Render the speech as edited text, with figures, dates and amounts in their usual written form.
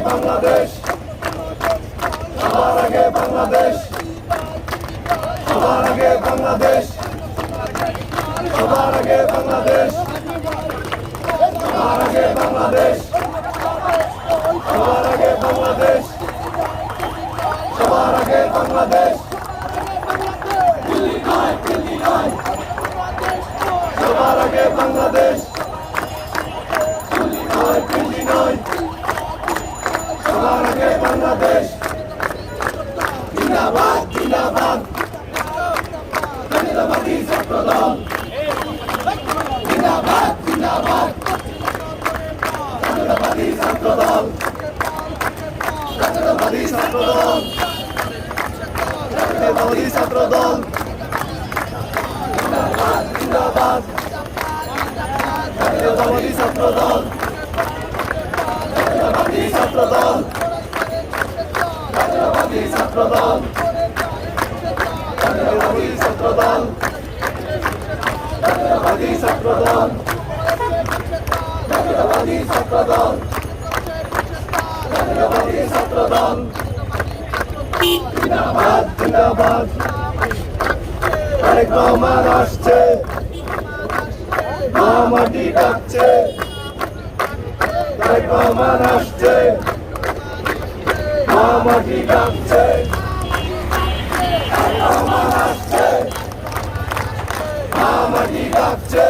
বাংলাদেশ, সবার আগে বাংলাদেশ, সবার আগে বাংলাদেশ, সবার আগে বাংলাদেশ, সবার আগে বাংলাদেশ, সবার আগে বাংলাদেশ, সবার আগে বাংলাদেশ, দিল্লি নয়, দিল্লি নয়, সবার আগে বাংলাদেশ, দিল্লি নয়, দিল্লি নয়, সবার আগে বাংলাদেশ, জিন্দাবাদ জিন্দাবাদ, জাতীয়তাবাদী ছাত্রদল, জিন্দাবাদ জিন্দাবাদ, জাতীয়তাবাদী ছাত্রদল, জাতীয়তাবাদী ছাত্রদল, জাতীয়তাবাদী ছাত্রদল, জিন্দাবাদ জিন্দাবাদ, জাতীয়তাবাদী ছাত্রদল, জাতীয়তাবাদী ছাত্রদল, জাতীয়তাবাদী ছাত্রদল, জাতীয়তাবাদী ছাত্রদল, জাতীয়তাবাদী ছাত্রদল, জাতীয়তাবাদী ছাত্রদল, জাতীয়তাবাদী ছাত্রদল, জিন্দাবাদ জিন্দাবাদ, তারেক রহমান আসছে, মা মাটি ডাকছে, তারেক রহমান আসছে, মা মাটি ডাকছে, তারেক রহমান আসছে, মা মাটি ডাকছে।